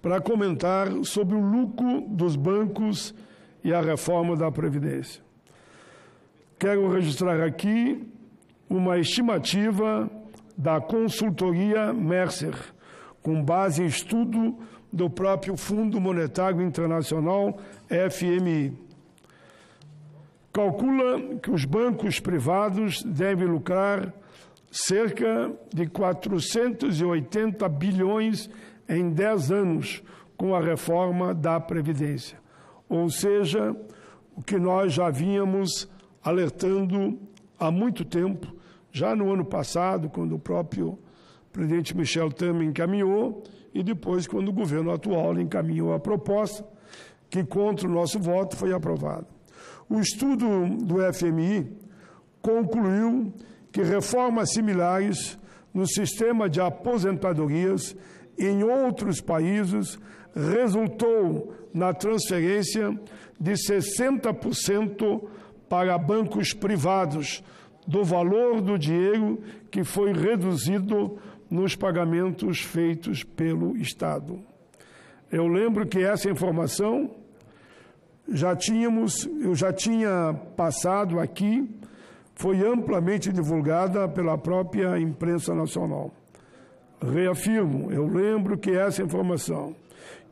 para comentar sobre o lucro dos bancos e a reforma da Previdência. Quero registrar aqui uma estimativa da consultoria Mercer, com base em estudo do próprio Fundo Monetário Internacional, FMI. Calcula que os bancos privados devem lucrar cerca de 480 bilhões em 10 anos com a reforma da Previdência. Ou seja, o que nós já vínhamos alertando há muito tempo, já no ano passado, quando o próprio presidente Michel Temer encaminhou, e depois quando o governo atual encaminhou a proposta, que contra o nosso voto foi aprovada. O estudo do FMI concluiu que reformas similares no sistema de aposentadorias em outros países resultou na transferência de 60% para bancos privados do valor do dinheiro que foi reduzido nos pagamentos feitos pelo Estado. Eu lembro que essa informação eu já tinha passado aqui, foi amplamente divulgada pela própria imprensa nacional. Reafirmo, eu lembro que essa informação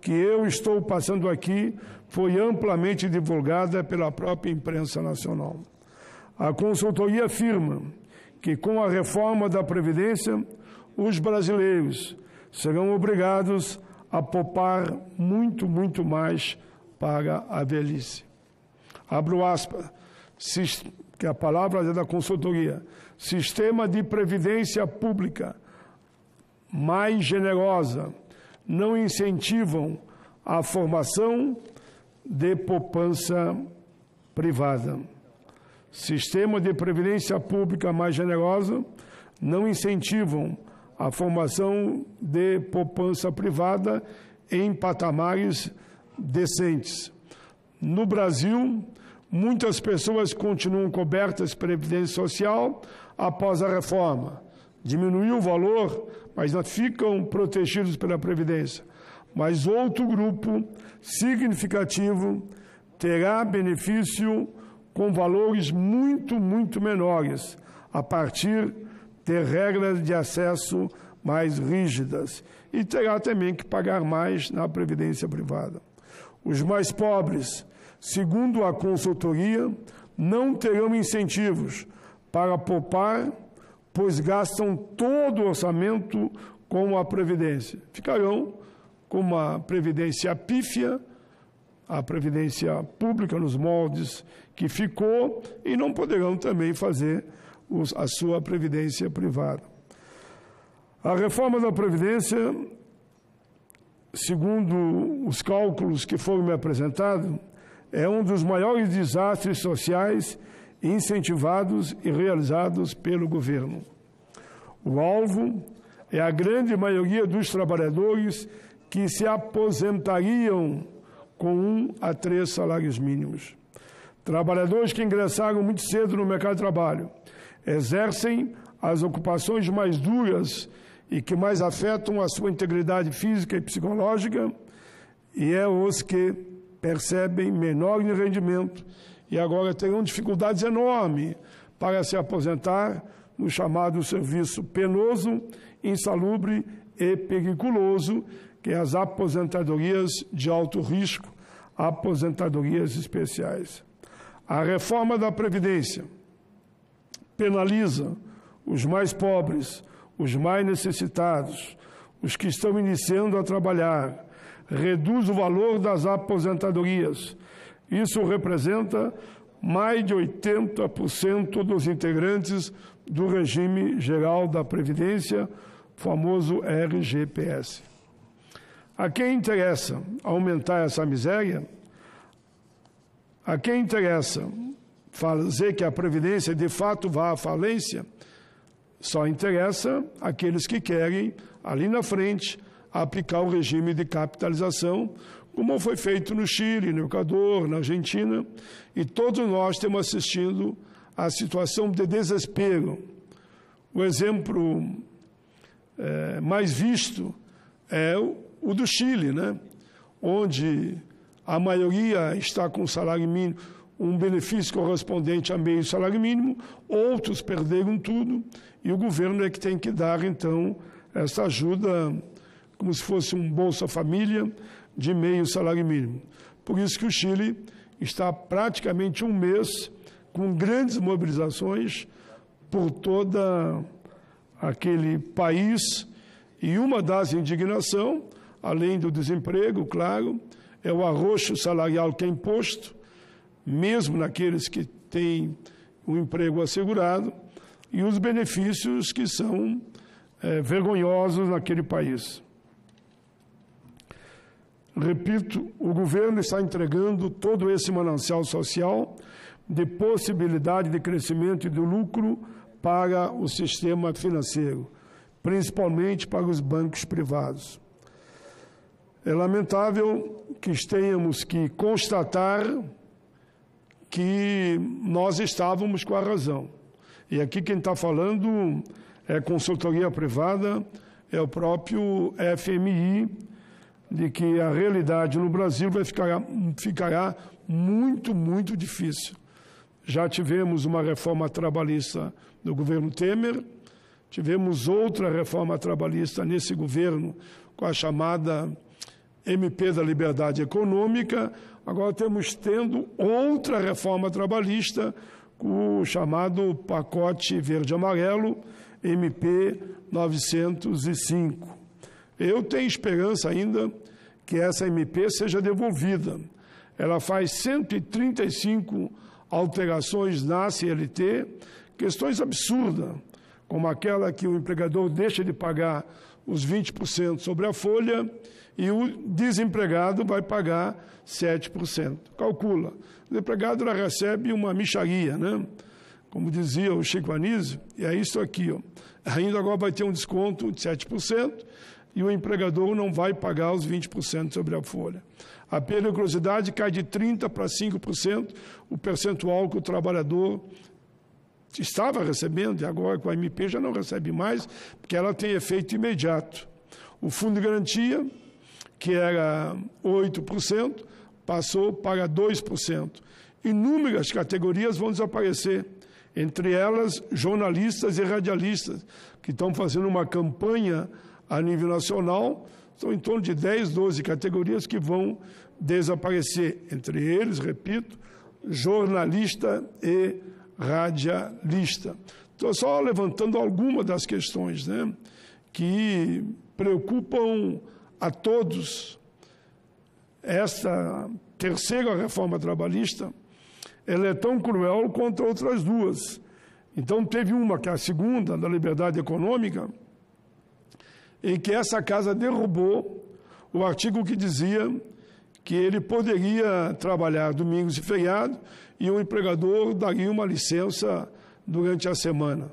que eu estou passando aqui foi amplamente divulgada pela própria imprensa nacional. A consultoria afirma que com a reforma da Previdência, os brasileiros serão obrigados a poupar muito, muito mais para a velhice. Abro aspas, que a palavra é da consultoria. Sistema de previdência pública mais generosa não incentivam a formação de poupança privada. Sistema de previdência pública mais generosa não incentivam a formação de poupança privada em patamares decentes. No Brasil, muitas pessoas continuam cobertas pela Previdência Social após a reforma. Diminuiu o valor, mas não ficam protegidos pela Previdência. Mas outro grupo significativo terá benefício com valores muito, muito menores, a partir de regras de acesso mais rígidas, e terá também que pagar mais na Previdência privada. Os mais pobres, segundo a consultoria, não terão incentivos para poupar, pois gastam todo o orçamento com a Previdência. Ficarão com uma Previdência pífia, a Previdência pública nos moldes que ficou, e não poderão também fazer a sua Previdência privada. A reforma da Previdência, segundo os cálculos que foram me apresentados, é um dos maiores desastres sociais incentivados e realizados pelo governo. O alvo é a grande maioria dos trabalhadores que se aposentariam com 1 a 3 salários mínimos. Trabalhadores que ingressaram muito cedo no mercado de trabalho, exercem as ocupações mais duras e que mais afetam a sua integridade física e psicológica, e é os que percebem menor rendimento e agora terão dificuldades enormes para se aposentar no chamado serviço penoso, insalubre e periculoso, que é as aposentadorias de alto risco, aposentadorias especiais. A reforma da Previdência penaliza os mais pobres, os mais necessitados, os que estão iniciando a trabalhar, reduz o valor das aposentadorias. Isso representa mais de 80% dos integrantes do regime geral da Previdência, famoso RGPS. A quem interessa aumentar essa miséria? A quem interessa fazer que a Previdência de fato vá à falência? Só interessa aqueles que querem, ali na frente, aplicar o regime de capitalização, como foi feito no Chile, no Equador, na Argentina, e todos nós temos assistido à situação de desespero. O exemplo mais visto é o do Chile, né? Onde a maioria está com salário mínimo, um benefício correspondente a meio salário mínimo, outros perderam tudo, e o governo é que tem que dar, então, essa ajuda, como se fosse um Bolsa Família, de meio salário mínimo. Por isso que o Chile está praticamente um mês com grandes mobilizações por toda aquele país, e uma das indignações, além do desemprego, claro, é o arroxo salarial que é imposto, mesmo naqueles que têm um emprego assegurado, e os benefícios que são vergonhosos naquele país. Repito, o governo está entregando todo esse manancial social de possibilidade de crescimento e de lucro para o sistema financeiro, principalmente para os bancos privados. É lamentável que tenhamos que constatar que nós estávamos com a razão. E aqui quem está falando é consultoria privada, é o próprio FMI, de que a realidade no Brasil ficará muito, muito difícil. Já tivemos uma reforma trabalhista do governo Temer, tivemos outra reforma trabalhista nesse governo com a chamada MP da Liberdade Econômica, agora estamos tendo outra reforma trabalhista com o chamado pacote verde-amarelo, MP 905. Eu tenho esperança ainda que essa MP seja devolvida. Ela faz 135 alterações na CLT, questões absurdas, como aquela que o empregador deixa de pagar os 20% sobre a folha e o desempregado vai pagar 7%. Calcula. O empregado recebe uma mixaria, né? Como dizia o Chico Anísio, e é isso aqui, ó. Ainda agora vai ter um desconto de 7% e o empregador não vai pagar os 20% sobre a folha. A periculosidade cai de 30% para 5%, o percentual que o trabalhador estava recebendo, e agora com a MP já não recebe mais, porque ela tem efeito imediato. O fundo de garantia, que era 8%, passou para 2%. Inúmeras categorias vão desaparecer, entre elas jornalistas e radialistas, que estão fazendo uma campanha a nível nacional, são em torno de 10, 12 categorias que vão desaparecer, entre eles, repito, jornalista e radialista. Estou só levantando algumas das questões, né, que preocupam a todos. Esta terceira reforma trabalhista, ela é tão cruel quanto outras duas. Então, teve uma, que é a segunda, da liberdade econômica, em que essa casa derrubou o artigo que dizia que ele poderia trabalhar domingos e feriado e o empregador daria uma licença durante a semana.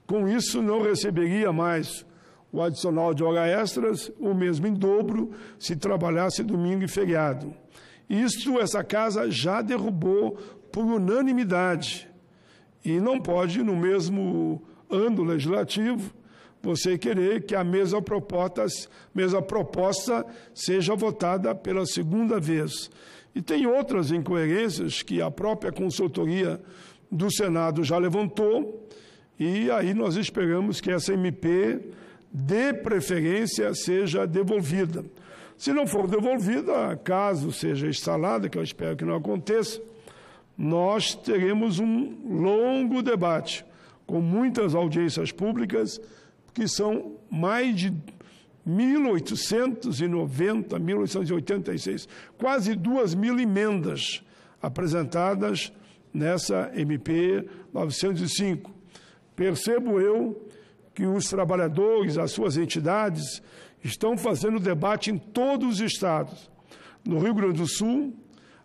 Com isso, não receberia mais o adicional de horas extras, o mesmo em dobro, se trabalhasse domingo e feriado. Isto, essa casa já derrubou por unanimidade. E não pode, no mesmo ano legislativo, você querer que a mesma proposta seja votada pela segunda vez. E tem outras incoerências que a própria consultoria do Senado já levantou, e aí nós esperamos que essa MP, de preferência, seja devolvida. Se não for devolvida, caso seja instalada, que eu espero que não aconteça, nós teremos um longo debate, com muitas audiências públicas, que são mais de 1.890, 1.886, quase 2.000 emendas apresentadas nessa MP 905. Percebo eu que os trabalhadores, as suas entidades, estão fazendo debate em todos os estados. No Rio Grande do Sul,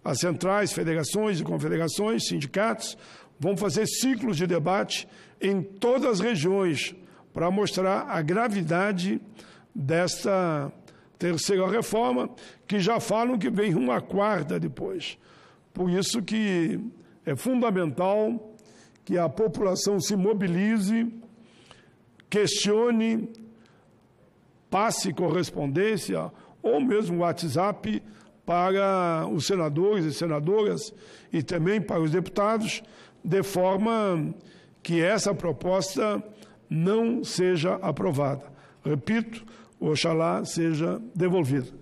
as centrais, federações e confederações, sindicatos, vão fazer ciclos de debate em todas as regiões para mostrar a gravidade desta terceira reforma, que já falam que vem uma quarta depois. Por isso que é fundamental que a população se mobilize, questione, passe correspondência ou mesmo WhatsApp para os senadores e senadoras e também para os deputados, de forma que essa proposta não seja aprovada. Repito, oxalá seja devolvida.